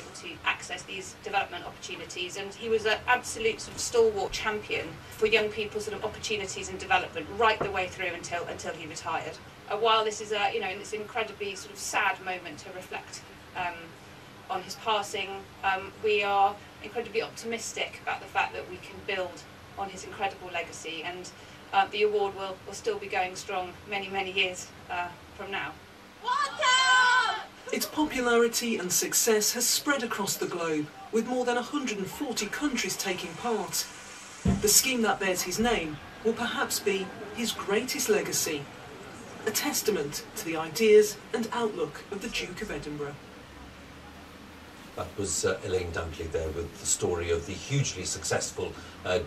able to access these development opportunities. And he was an absolute sort of stalwart champion for young people's sort of opportunities and development right the way through until he retired. While this is in this incredibly sort of sad moment to reflect on his passing, we are incredibly optimistic about the fact that we can build on his incredible legacy, and the award will still be going strong many, many years from now. Its popularity and success has spread across the globe, with more than 140 countries taking part. The scheme that bears his name will perhaps be his greatest legacy, a testament to the ideas and outlook of the Duke of Edinburgh. That was Elaine Dunkley there with the story of the hugely successful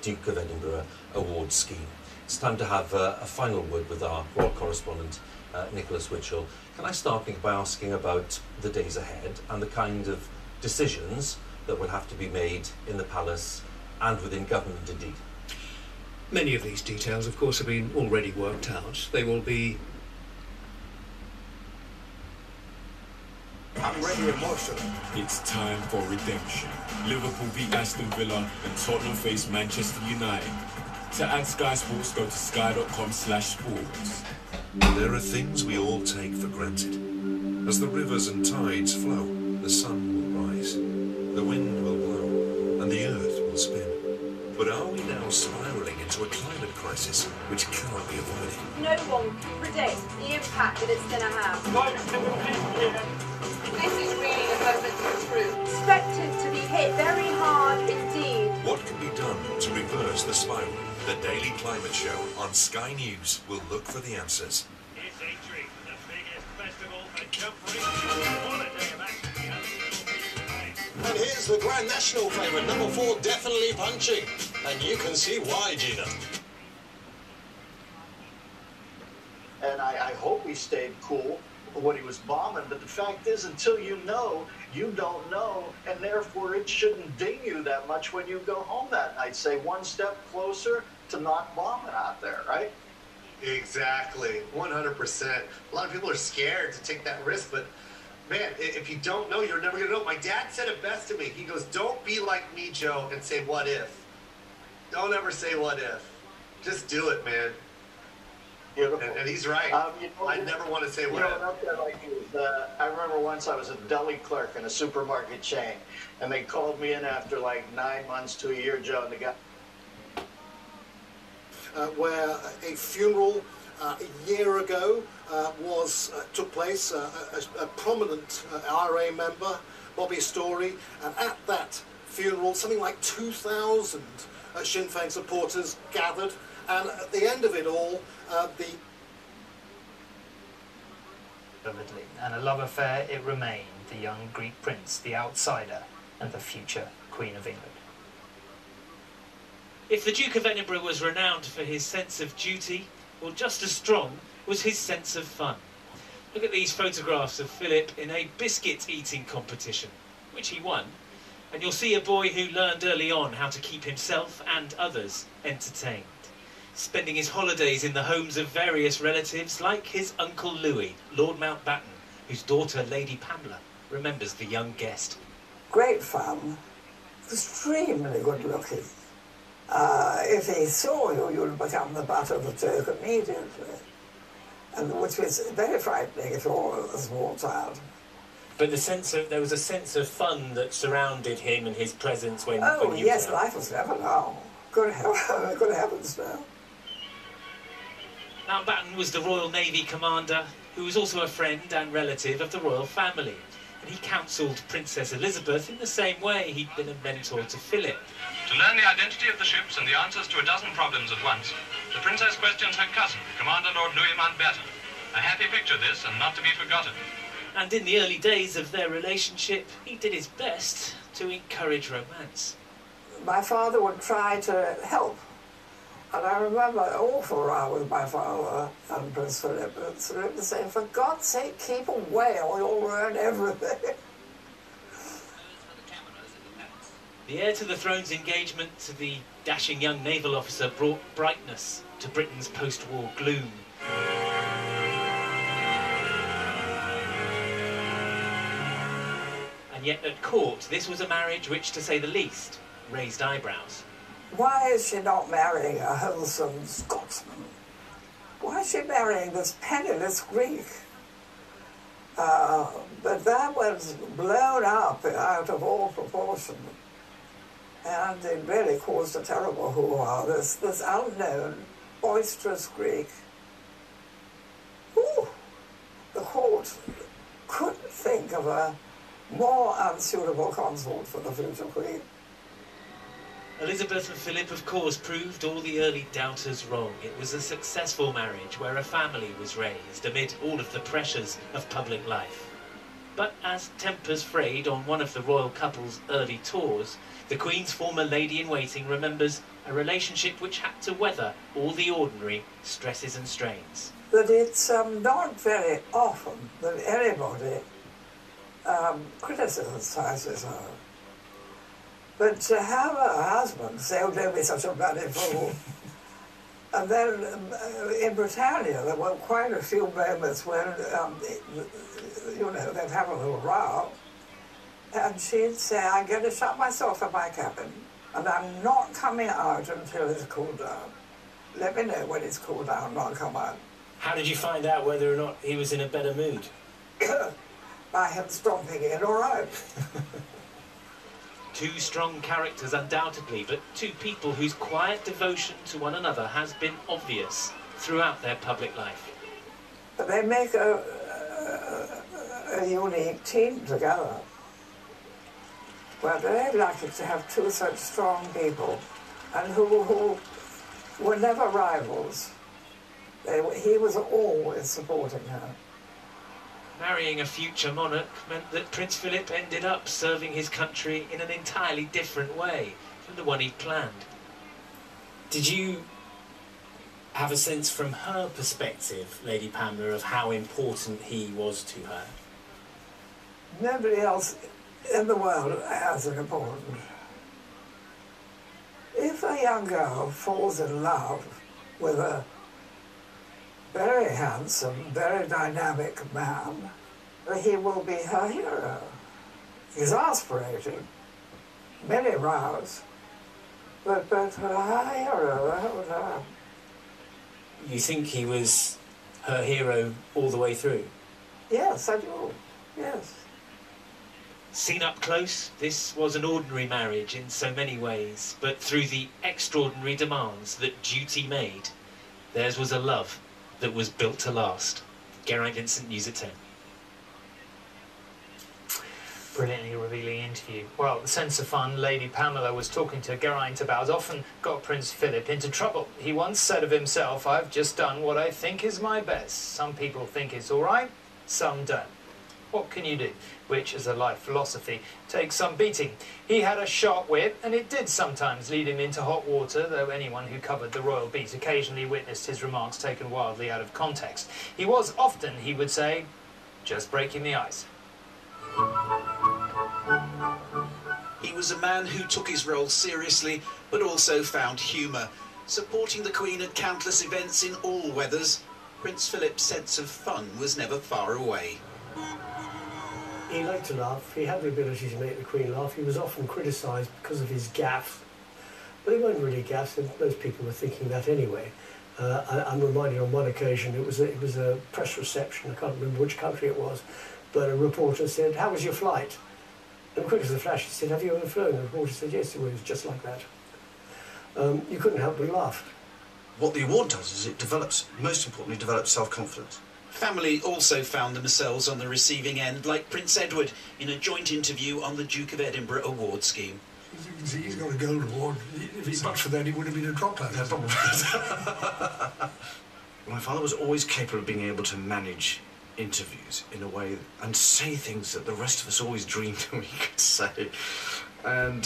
Duke of Edinburgh award scheme. It's time to have a final word with our royal correspondent, Nicholas Witchell. Can I start by asking about the days ahead and the kind of decisions that will have to be made in the palace and within government indeed? Many of these details, of course, have been already worked out. They will be... I'm ready in motion. It's time for redemption. Liverpool beat Aston Villa and Tottenham face Manchester United. To add Sky Sports, go to sky.com/sports. There are things we all take for granted. As the rivers and tides flow, the sun will rise, the wind will blow, and the earth will spin. But are we now spiralling into a climate crisis which cannot be avoided? No one can predict the impact that it's going to have. This is really a moment of truth. Expected to be hit very hard indeed. What can be done to reverse the spiral? The Daily Climate Show on Sky News will look for the answers. It's a dream, the biggest festival for jump racing. What a day of action. And here's the Grand National favourite, number 4, Definitely Punching. And you can see why, Gina. And I hope he stayed cool when he was bombing, but the fact is, until you know, you don't know, and therefore it shouldn't ding you that much when you go home that night. Say one step closer to not bombing out there, right? Exactly, 100%. A lot of people are scared to take that risk, but man, if you don't know, you're never gonna know. My dad said it best to me. He goes, "Don't be like me, Joe, and say what if. Don't ever say what if. Just do it, man." Beautiful. And he's right. I never want to say what if. Up there like I remember once I was a deli clerk in a supermarket chain, and they called me in after like 9 months to a year, Joe, and the guy where a funeral a year ago took place. A prominent IRA member, Bobby Storey, and at that funeral, something like 2,000 Sinn Féin supporters gathered, and at the end of it all, and a love affair it remained, the young Greek prince, the outsider, and the future Queen of England. If the Duke of Edinburgh was renowned for his sense of duty, well, just as strong was his sense of fun. Look at these photographs of Philip in a biscuit-eating competition, which he won, and you'll see a boy who learned early on how to keep himself and others entertained, spending his holidays in the homes of various relatives, like his Uncle Louis, Lord Mountbatten, whose daughter, Lady Pamela, remembers the young guest. Great fun, extremely good looking. If he saw you, you'd become the butt of the joke immediately, and which was very frightening if you're a small child. But there was a sense of fun that surrounded him and his presence when he yes, was life was never long. Good heavens, no. Mountbatten was the Royal Navy commander, who was also a friend and relative of the royal family, and he counselled Princess Elizabeth in the same way he'd been a mentor to Philip. To learn the identity of the ships and the answers to a dozen problems at once, the Princess questions her cousin, Commander Lord Louis Mountbatten. A happy picture this, and not to be forgotten. And in the early days of their relationship, he did his best to encourage romance. My father would try to help, and I remember an awful row with my father and Prince Philip. And Philip was saying, "For God's sake, keep away or you'll ruin everything." The heir to the throne's engagement to the dashing young naval officer brought brightness to Britain's post-war gloom. And yet at court, this was a marriage which, to say the least, raised eyebrows. Why is she not marrying a wholesome Scotsman? Why is she marrying this penniless Greek? But that was blown up out of all proportion. And it really caused a terrible hoo-ha. This unknown, boisterous Greek. Ooh, the court couldn't think of a more unsuitable consort for the future queen. Elizabeth and Philip, of course, proved all the early doubters wrong. It was a successful marriage where a family was raised amid all of the pressures of public life. But as tempers frayed on one of the royal couple's early tours, the Queen's former lady-in-waiting remembers a relationship which had to weather all the ordinary stresses and strains. That it's not very often that anybody criticises her. But to have her husband say, "Oh, don't be such a bloody fool." And then in Britannia, there were quite a few moments when, you know, they'd have a little row. And she'd say, "I'm going to shut myself in my cabin, and I'm not coming out until it's cooled down. Let me know when it's cooled down, and I'll come out." How did you find out whether or not he was in a better mood? By him stomping in, all right. Two strong characters, undoubtedly, but two people whose quiet devotion to one another has been obvious throughout their public life. But they make a unique team together. We're very lucky to have two such strong people, and who were never rivals. He was always supporting her. Marrying a future monarch meant that Prince Philip ended up serving his country in an entirely different way from the one he'd planned. Did you have a sense from her perspective, Lady Pamela, of how important he was to her? Nobody else in the world as important. If a young girl falls in love with a very handsome, very dynamic man, he will be her hero. Exasperating, many rows, but her hero the whole time. You think he was her hero all the way through? Yes, I do, yes. Seen up close, this was an ordinary marriage in so many ways, but through the extraordinary demands that duty made, theirs was a love that was built to last. Geraint Vincent, News at 10. Brilliantly revealing interview. Well, the sense of fun Lady Pamela was talking to Geraint about often got Prince Philip into trouble. He once said of himself, "I've just done what I think is my best. Some people think it's all right, some don't. What can you do?" Which, as a life philosophy, takes some beating. He had a sharp wit, and it did sometimes lead him into hot water, though anyone who covered the royal beat occasionally witnessed his remarks taken wildly out of context. He was often, he would say, just breaking the ice. He was a man who took his role seriously, but also found humour. Supporting the Queen at countless events in all weathers, Prince Philip's sense of fun was never far away. He liked to laugh. He had the ability to make the Queen laugh. He was often criticised because of his gaffes. But they weren't really gaffes, and most people were thinking that anyway. I'm reminded on one occasion, it was a press reception, I can't remember which country it was, but a reporter said, "How was your flight?" And quick as a flash, he said, "Have you ever flown?" The reporter said, "Yes, it was just like that." You couldn't help but laugh. What the award does is it develops, most importantly, develops self-confidence. Family also found themselves on the receiving end, like Prince Edward in a joint interview on the Duke of Edinburgh award scheme. As you can see, he's got a gold award. If he's much for that, he would have been a dropout. Yeah, probably. My father was always capable of being able to manage interviews in a way and say things that the rest of us always dreamed we could say. And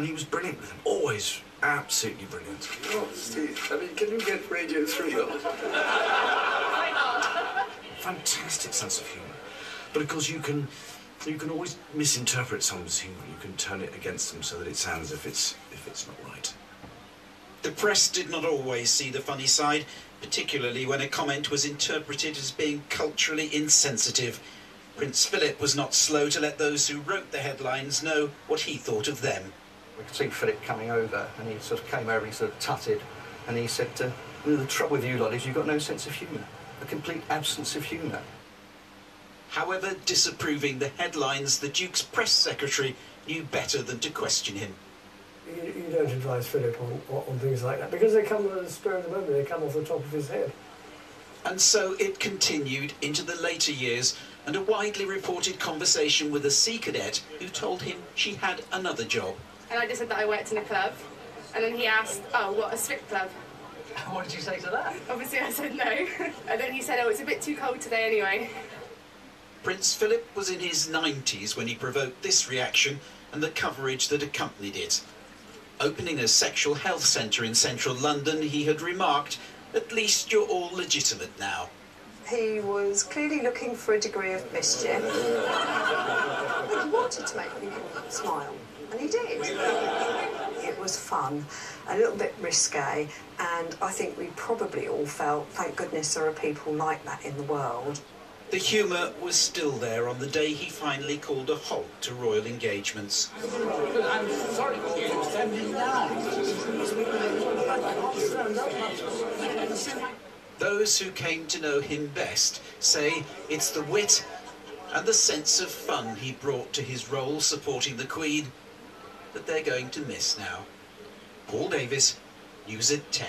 he was brilliant with them. Always absolutely brilliant. Oh, Steve, I mean, can you get Radio 3 on? Fantastic sense of humour. But of course you can always misinterpret someone's humour. You can turn it against them so that it sounds if it's not right. The press did not always see the funny side, particularly when a comment was interpreted as being culturally insensitive. Prince Philip was not slow to let those who wrote the headlines know what he thought of them. We could see Philip coming over, and he sort of came over and he sort of tutted, and he said, the trouble with you lot is you've got no sense of humour, a complete absence of humour. However disapproving the headlines, the Duke's press secretary knew better than to question him. You don't advise Philip on things like that, because they come at the spur of the moment, they come off the top of his head. And so it continued into the later years, and a widely reported conversation with a sea cadet who told him she had another job. And I just said that I worked in a club, and then he asked, oh, what, a strip club? What did you say to that? Obviously I said no. And then he said, oh, it's a bit too cold today anyway. Prince Philip was in his 90s when he provoked this reaction and the coverage that accompanied it. Opening a sexual health centre in central London, he had remarked, "At least you're all legitimate now." He was clearly looking for a degree of mischief. But he wanted to make people smile, and he did. It was fun, a little bit risque, and I think we probably all felt, thank goodness there are people like that in the world. The humour was still there on the day he finally called a halt to royal engagements. I'm sorry, I'm standing down. Those who came to know him best say it's the wit and the sense of fun he brought to his role supporting the Queen that they're going to miss now. Paul Davis, News at 10.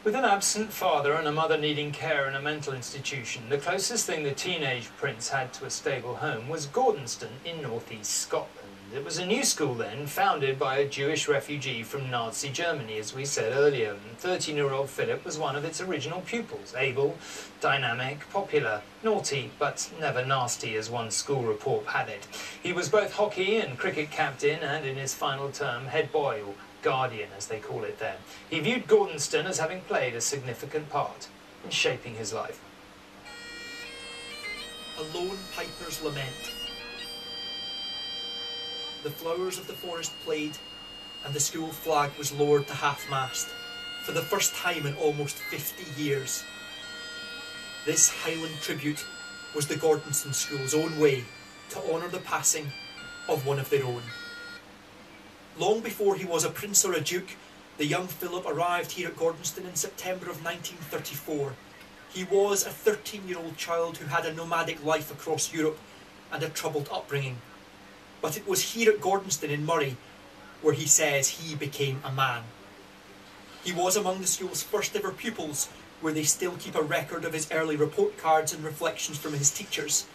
With an absent father and a mother needing care in a mental institution, the closest thing the teenage prince had to a stable home was Gordonston in northeast Scotland. It was a new school then, founded by a Jewish refugee from Nazi Germany, as we said earlier. 13-year-old Philip was one of its original pupils, able, dynamic, popular, naughty, but never nasty, as one school report had it. He was both hockey and cricket captain, and in his final term, head boy, or guardian, as they call it there. He viewed Gordonston as having played a significant part in shaping his life. A lone piper's lament. The flowers of the forest played, and the school flag was lowered to half-mast, for the first time in almost 50 years. This Highland tribute was the Gordonston School's own way to honour the passing of one of their own. Long before he was a prince or a duke, the young Philip arrived here at Gordonston in September of 1934. He was a 13-year-old child who had a nomadic life across Europe and a troubled upbringing. But it was here at Gordonston in Moray where he says he became a man. He was among the school's first ever pupils, where they still keep a record of his early report cards and reflections from his teachers.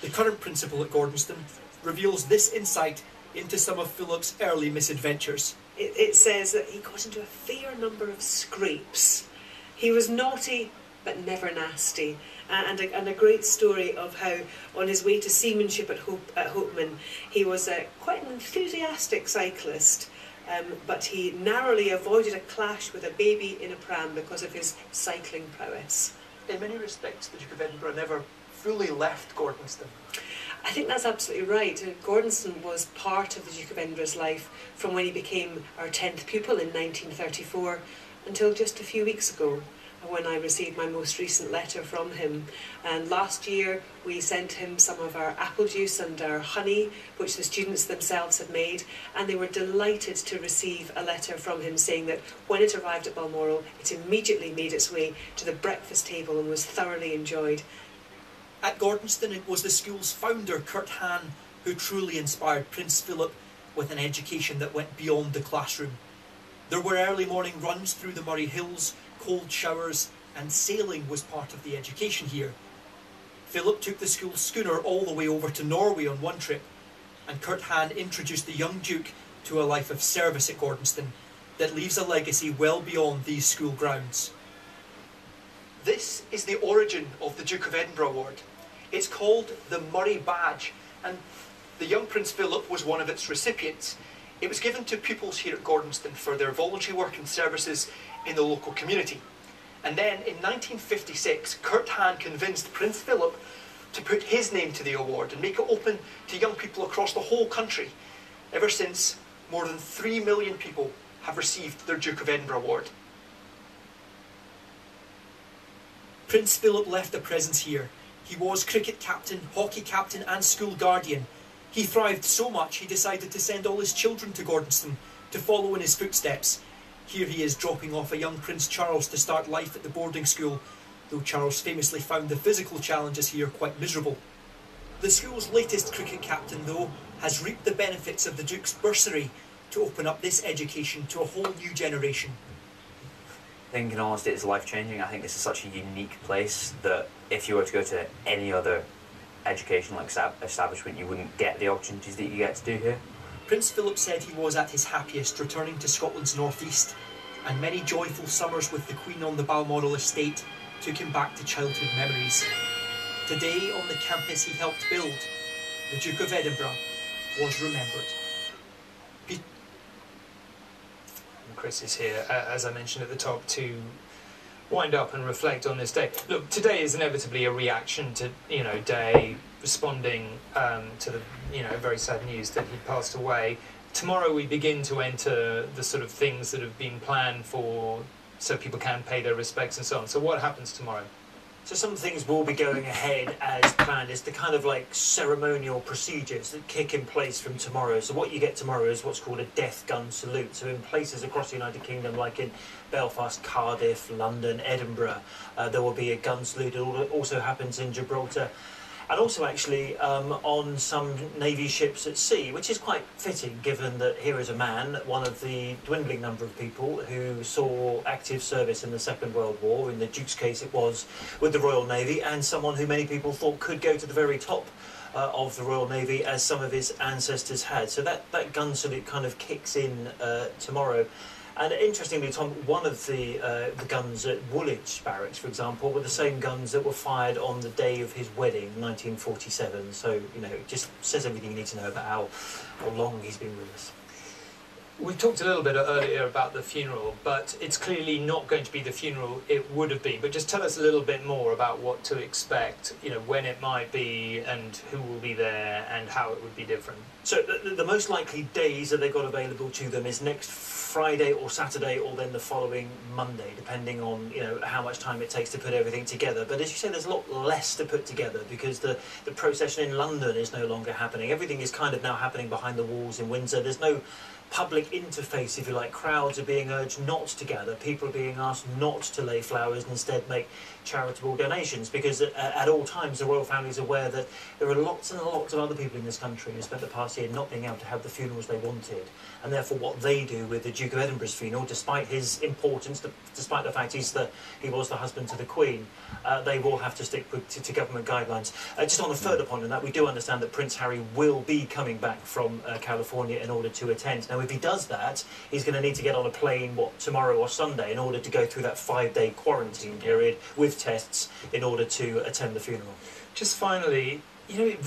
The current principal at Gordonston reveals this insight into some of Philip's early misadventures. It says that he got into a fair number of scrapes. He was naughty but never nasty, and a great story of how on his way to seamanship at Hopeman he was quite an enthusiastic cyclist, but he narrowly avoided a clash with a baby in a pram because of his cycling prowess. In many respects, the Duke of Edinburgh never fully left Gordonston. I think that's absolutely right. Gordonston was part of the Duke of Edinburgh's life from when he became our 10th pupil in 1934 until just a few weeks ago, when I received my most recent letter from him. And last year we sent him some of our apple juice and our honey, which the students themselves had made, and they were delighted to receive a letter from him saying that when it arrived at Balmoral, it immediately made its way to the breakfast table and was thoroughly enjoyed. At Gordonston, it was the school's founder, Kurt Hahn, who truly inspired Prince Philip with an education that went beyond the classroom. There were early morning runs through the Moray Hills, cold showers, and sailing was part of the education here. Philip took the school's schooner all the way over to Norway on one trip, and Kurt Hahn introduced the young Duke to a life of service at Gordonston that leaves a legacy well beyond these school grounds. This is the origin of the Duke of Edinburgh Award. It's called the Murray Badge, and the young Prince Philip was one of its recipients. It was given to pupils here at Gordonston for their voluntary work and services in the local community. And then in 1956, Kurt Hahn convinced Prince Philip to put his name to the award and make it open to young people across the whole country. Ever since, more than 3 million people have received their Duke of Edinburgh Award. Prince Philip left a presence here. He was cricket captain, hockey captain and school guardian. He thrived so much he decided to send all his children to Gordonston to follow in his footsteps. Here he is dropping off a young Prince Charles to start life at the boarding school, though Charles famously found the physical challenges here quite miserable. The school's latest cricket captain, though, has reaped the benefits of the Duke's bursary to open up this education to a whole new generation. I think, in honesty, it's life-changing. I think this is such a unique place that if you were to go to any other educational establishment, you wouldn't get the opportunities that you get to do here. Prince Philip said he was at his happiest returning to Scotland's northeast, and many joyful summers with the Queen on the Balmoral estate took him back to childhood memories. Today, on the campus he helped build, the Duke of Edinburgh was remembered. Chris is here, as I mentioned at the top, to wind up and reflect on this day. Look, today is inevitably a reaction to, Day responding to the, very sad news that he passed away. Tomorrow we begin to enter the sort of things that have been planned for, so people can pay their respects and so on. So what happens tomorrow? So some things will be going ahead as planned. It's the kind of like ceremonial procedures that kick in place from tomorrow. So what you get tomorrow is what's called a death gun salute. So in places across the United Kingdom, like in Belfast, Cardiff, London, Edinburgh, there will be a gun salute. It also happens in Gibraltar. And also actually on some Navy ships at sea, which is quite fitting given that here is a man, one of the dwindling number of people who saw active service in the Second World War. In the Duke's case it was with the Royal Navy, and someone who many people thought could go to the very top of the Royal Navy, as some of his ancestors had. So that gun salute kind of kicks in tomorrow. And interestingly, Tom, one of the guns at Woolwich Barracks, for example, were the same guns that were fired on the day of his wedding, 1947. So, it just says everything you need to know about how long he's been with us. We talked a little bit earlier about the funeral, but it's clearly not going to be the funeral it would have been. But just tell us a little bit more about what to expect, when it might be and who will be there and how it would be different. So the most likely days that they've got available to them is next Friday or Saturday, or then the following Monday, depending on how much time it takes to put everything together. But as you say, there's a lot less to put together because the procession in London is no longer happening. Everything is kind of now happening behind the walls in Windsor. There's no public interface, if you like. Crowds are being urged not to gather. People are being asked not to lay flowers and instead make charitable donations, because at all times the royal family is aware that there are lots and lots of other people in this country who spent the past year not being able to have the funerals they wanted, and therefore what they do with the Duke of Edinburgh's funeral, despite his importance, despite the fact he was the husband to the Queen, they will have to stick to government guidelines. Just on a further point on that, we do understand that Prince Harry will be coming back from California in order to attend. Now, if he does that, he's going to need to get on a plane, tomorrow or Sunday, in order to go through that 5-day quarantine period with tests in order to attend the funeral. Just finally, we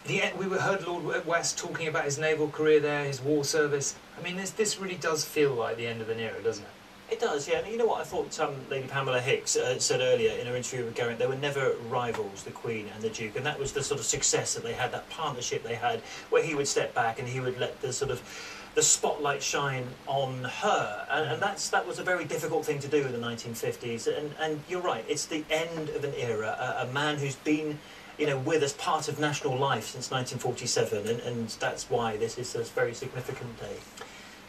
heard Lord West talking about his naval career there, his war service. I mean, this really does feel like the end of an era, doesn't it? It does, yeah. And you know what I thought Lady Pamela Hicks said earlier in her interview with Geraint? They were never rivals, the Queen and the Duke, and that was the sort of success that they had, that partnership they had, where he would step back and he would let the spotlight shine on her, and that was a very difficult thing to do in the 1950s. And you're right, it's the end of an era. A man who's been, with us part of national life since 1947, and that's why this is a very significant day.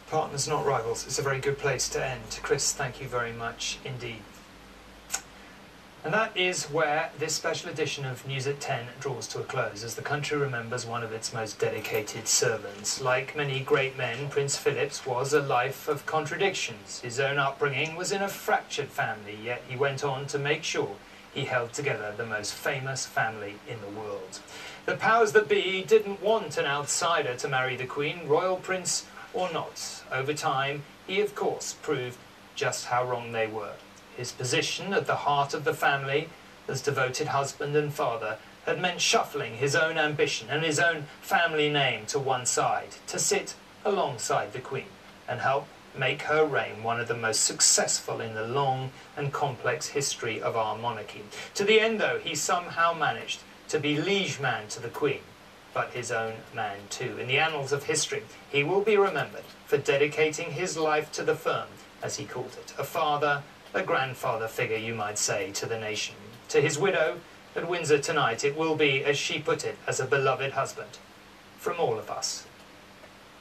Partners, not rivals. It's a very good place to end. Chris, thank you very much indeed. And that is where this special edition of News at 10 draws to a close, as the country remembers one of its most dedicated servants. Like many great men, Prince Philip's was a life of contradictions. His own upbringing was in a fractured family, yet he went on to make sure he held together the most famous family in the world. The powers that be didn't want an outsider to marry the Queen, royal prince or not. Over time, he of course proved just how wrong they were. His position at the heart of the family, as devoted husband and father, had meant shuffling his own ambition and his own family name to one side, to sit alongside the Queen and help make her reign one of the most successful in the long and complex history of our monarchy. To the end, though, he somehow managed to be liege man to the Queen, but his own man too. In the annals of history, he will be remembered for dedicating his life to the firm, as he called it, a father, a grandfather figure, you might say, to the nation. To his widow at Windsor tonight, it will be, as she put it, as a beloved husband. From all of us,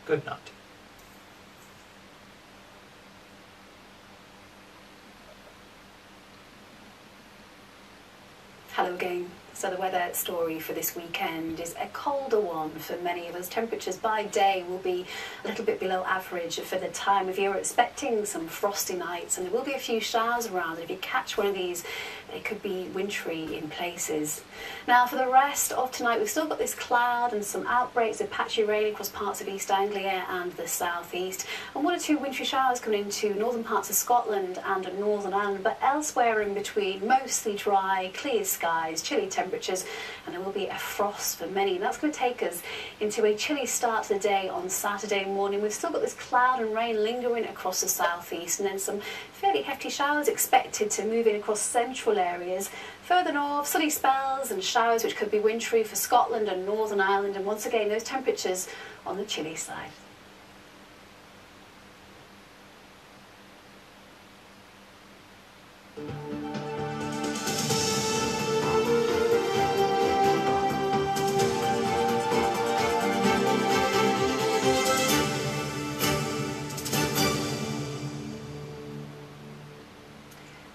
good night. Hello again. So the weather story for this weekend is a colder one for many of us. Temperatures by day will be a little bit below average for the time of year. We're expecting some frosty nights and there will be a few showers around. If you catch one of these, it could be wintry in places. Now for the rest of tonight, we've still got this cloud and some outbreaks of patchy rain across parts of East Anglia and the southeast. And 1 or 2 wintry showers coming into northern parts of Scotland and Northern Ireland, but elsewhere in between, mostly dry, clear skies, chilly temperatures, and there will be a frost for many. And that's going to take us into a chilly start to the day on Saturday morning. We've still got this cloud and rain lingering across the southeast, and then some fairly hefty showers expected to move in across central areas. Further north, sunny spells and showers which could be wintry for Scotland and Northern Ireland, and once again those temperatures on the chilly side.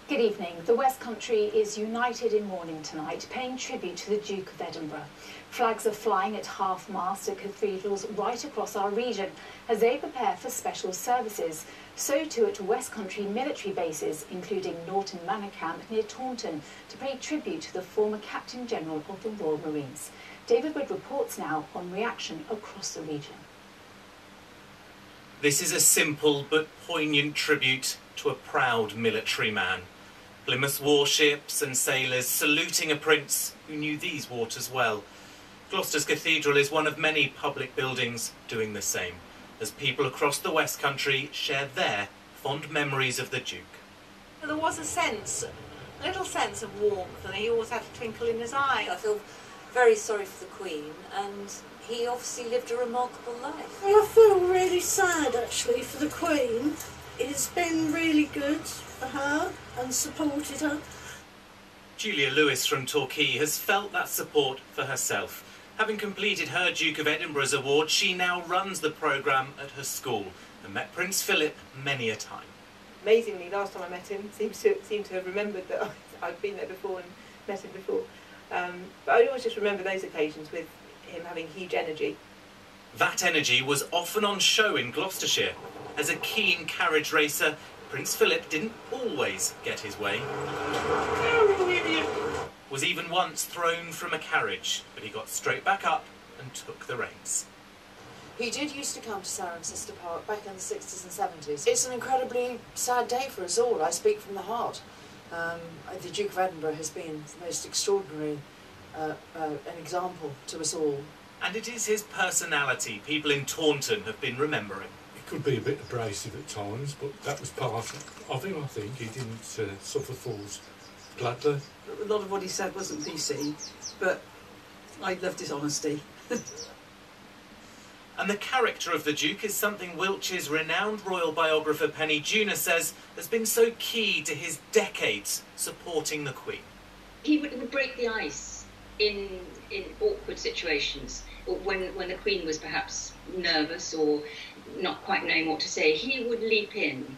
Good evening. The West Country is united in mourning tonight, paying tribute to the Duke of Edinburgh. Flags are flying at half-mast at cathedrals right across our region as they prepare for special services. So too at West Country military bases, including Norton Manor Camp near Taunton, to pay tribute to the former Captain General of the Royal Marines. David Wood reports now on reaction across the region. This is a simple but poignant tribute to a proud military man. Plymouth warships and sailors saluting a prince who knew these waters well. Gloucester's Cathedral is one of many public buildings doing the same, as people across the West Country share their fond memories of the Duke. There was a little sense of warmth, and he always had a twinkle in his eye. I feel very sorry for the Queen, and he obviously lived a remarkable life. Well, I feel really sad actually for the Queen. It's been really good for her and supported her. Julia Lewis from Torquay has felt that support for herself. Having completed her Duke of Edinburgh's award, she now runs the programme at her school and met Prince Philip many a time. Amazingly, last time I met him, seemed to have remembered that I'd been there before and met him before. But I always just remember those occasions with him having huge energy. That energy was often on show in Gloucestershire. As a keen carriage racer, Prince Philip didn't always get his way. Was even once thrown from a carriage, but he got straight back up and took the reins. He did used to come to Cirencester Park back in the 60s and 70s. It's an incredibly sad day for us all, I speak from the heart. The Duke of Edinburgh has been the most extraordinary an example to us all. And it is his personality people in Taunton have been remembering. It could be a bit abrasive at times, but that was part of him, I think. He didn't suffer fools gladly. A lot of what he said wasn't PC, but I loved his honesty. And the character of the Duke is something Wiltshire's renowned royal biographer Penny Junor says has been so key to his decades supporting the Queen. He would break the ice in awkward situations, or when the Queen was perhaps nervous or not quite knowing what to say. He would leap in.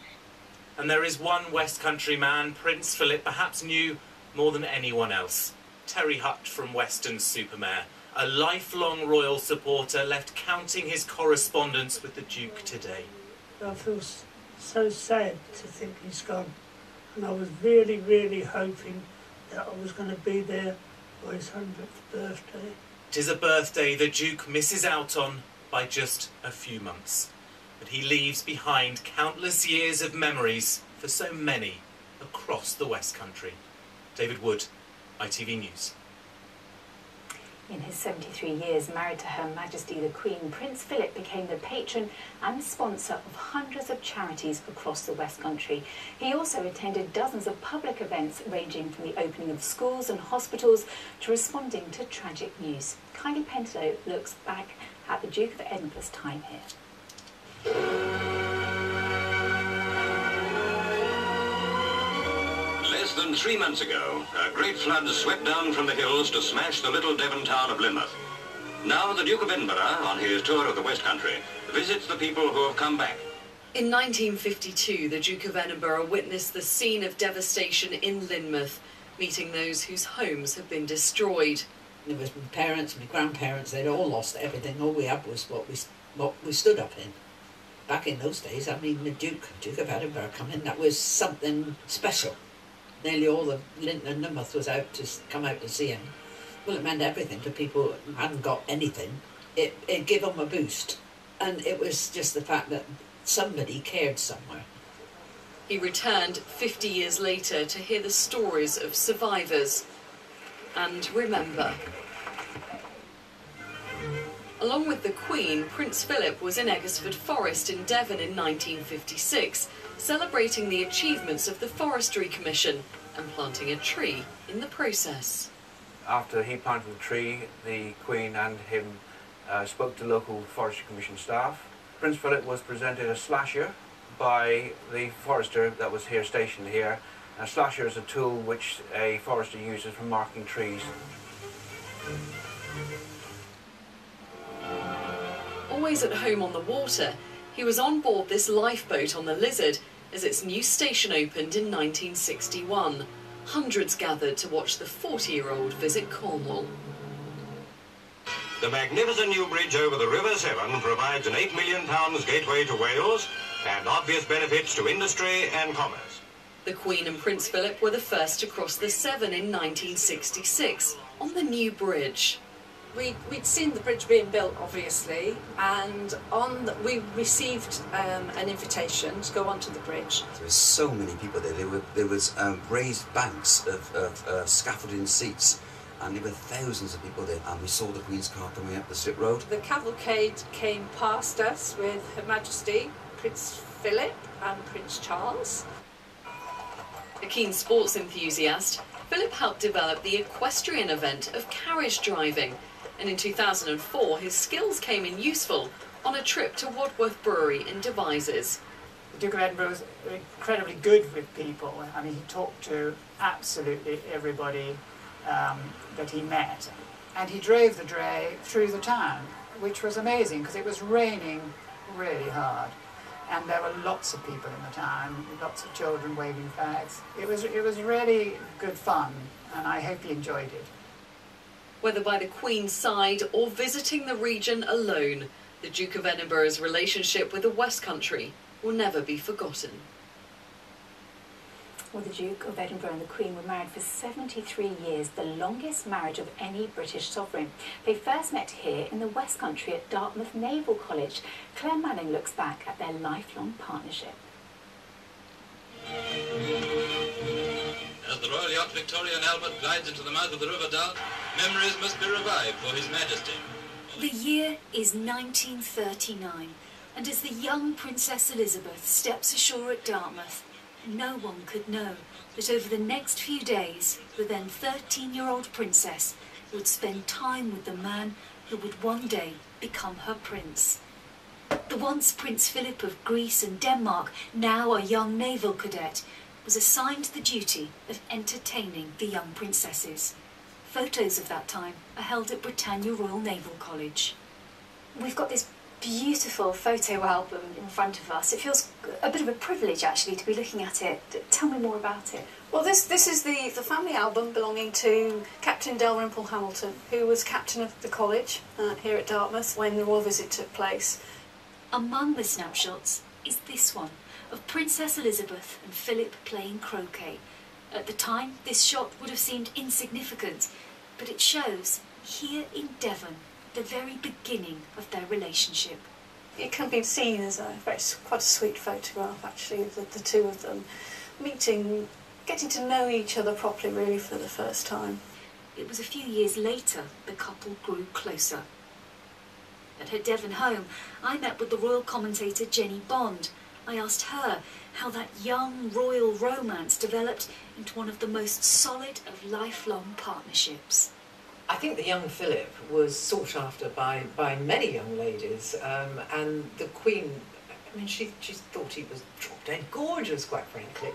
And there is one West Country man Prince Philip perhaps knew more than anyone else. Terry Hutt from Weston-super-Mare, a lifelong royal supporter left counting his correspondence with the Duke today. I feel so sad to think he's gone, and I was really, really hoping that I was going to be there for his 100th birthday. 'Tis a birthday the Duke misses out on by just a few months, but he leaves behind countless years of memories for so many across the West Country. David Wood, ITV News. In his 73 years married to Her Majesty the Queen, Prince Philip became the patron and sponsor of hundreds of charities across the West Country. He also attended dozens of public events ranging from the opening of schools and hospitals to responding to tragic news. Kylie Pentelow looks back at the Duke of Edinburgh's time here. Less than 3 months ago, a great flood swept down from the hills to smash the little Devon town of Lynmouth. Now the Duke of Edinburgh, on his tour of the West Country, visits the people who have come back. In 1952, the Duke of Edinburgh witnessed the scene of devastation in Lynmouth, meeting those whose homes had been destroyed. There was my parents, my grandparents, they'd all lost everything. All we had was what we stood up in. Back in those days, I mean, the Duke of Edinburgh coming, that was something special. Nearly all of Linton and Lynmouth was out to come out to see him. Well, it meant everything to people who hadn't got anything. It gave them a boost. And it was just the fact that somebody cared somewhere. He returned 50 years later to hear the stories of survivors and remember. Along with the Queen, Prince Philip was in Eggersford Forest in Devon in 1956, celebrating the achievements of the Forestry Commission and planting a tree in the process. After he planted the tree, the Queen and him spoke to local Forestry Commission staff. Prince Philip was presented a slasher by the forester that was here stationed here. A slasher is a tool which a forester uses for marking trees. Always at home on the water, he was on board this lifeboat on the Lizard as its new station opened in 1961. Hundreds gathered to watch the 40-year-old visit Cornwall. The magnificent new bridge over the River Severn provides an £8 million gateway to Wales and obvious benefits to industry and commerce. The Queen and Prince Philip were the first to cross the Severn in 1966 on the new bridge. We'd seen the bridge being built, obviously, and we received an invitation to go onto the bridge. There were so many people there. There was raised banks of scaffolding seats, and there were thousands of people there. And we saw the Queen's car coming up the slip road. The cavalcade came past us with Her Majesty, Prince Philip and Prince Charles. A keen sports enthusiast, Philip helped develop the equestrian event of carriage driving, and in 2004 his skills came in useful on a trip to Wadworth Brewery in Devizes. The Duke of Edinburgh was incredibly good with people. I mean, he talked to absolutely everybody that he met, and he drove the dray through the town, which was amazing because it was raining really hard. And there were lots of people in the town, lots of children waving flags. It was really good fun, and I hope he enjoyed it. Whether by the Queen's side or visiting the region alone, the Duke of Edinburgh's relationship with the West Country will never be forgotten. Well, the Duke of Edinburgh and the Queen were married for 73 years, the longest marriage of any British sovereign. They first met here in the West Country at Dartmouth Naval College. Claire Manning looks back at their lifelong partnership. As the Royal Yacht Victoria and Albert glides into the mouth of the River Dart, memories must be revived for His Majesty. The year is 1939, and as the young Princess Elizabeth steps ashore at Dartmouth, no one could know that over the next few days, the then 13-year-old princess would spend time with the man who would one day become her prince. The once Prince Philip of Greece and Denmark, now a young naval cadet, was assigned the duty of entertaining the young princesses. Photos of that time are held at Britannia Royal Naval College. We've got this beautiful photo album in front of us. It feels a bit of a privilege actually to be looking at it. Tell me more about it. Well, this is the family album belonging to Captain Dalrymple Hamilton, who was captain of the college here at Dartmouth when the royal visit took place. Among the snapshots is this one of Princess Elizabeth and Philip playing croquet. At the time, this shot would have seemed insignificant, but it shows, here in Devon, the very beginning of their relationship. It can be seen as quite a sweet photograph, actually, of the two of them meeting, getting to know each other properly, really, for the first time. It was a few years later the couple grew closer. At her Devon home, I met with the royal commentator Jenny Bond. I asked her how that young royal romance developed into one of the most solid of lifelong partnerships. I think the young Philip was sought after by many young ladies, and the Queen I mean, she thought he was drop-dead gorgeous, quite frankly.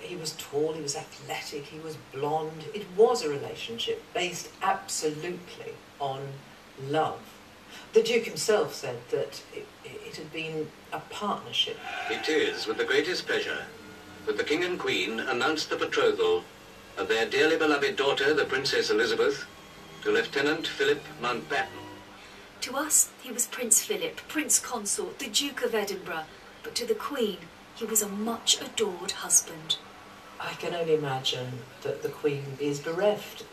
He was tall, he was athletic, he was blonde. It was a relationship based absolutely on love. The Duke himself said that it had been a partnership. It is with the greatest pleasure that the King and Queen announced the betrothal of their dearly beloved daughter, the Princess Elizabeth, to Lieutenant Philip Mountbatten. To us, he was Prince Philip, Prince Consort, the Duke of Edinburgh, but to the Queen, he was a much adored husband. I can only imagine that the Queen is bereft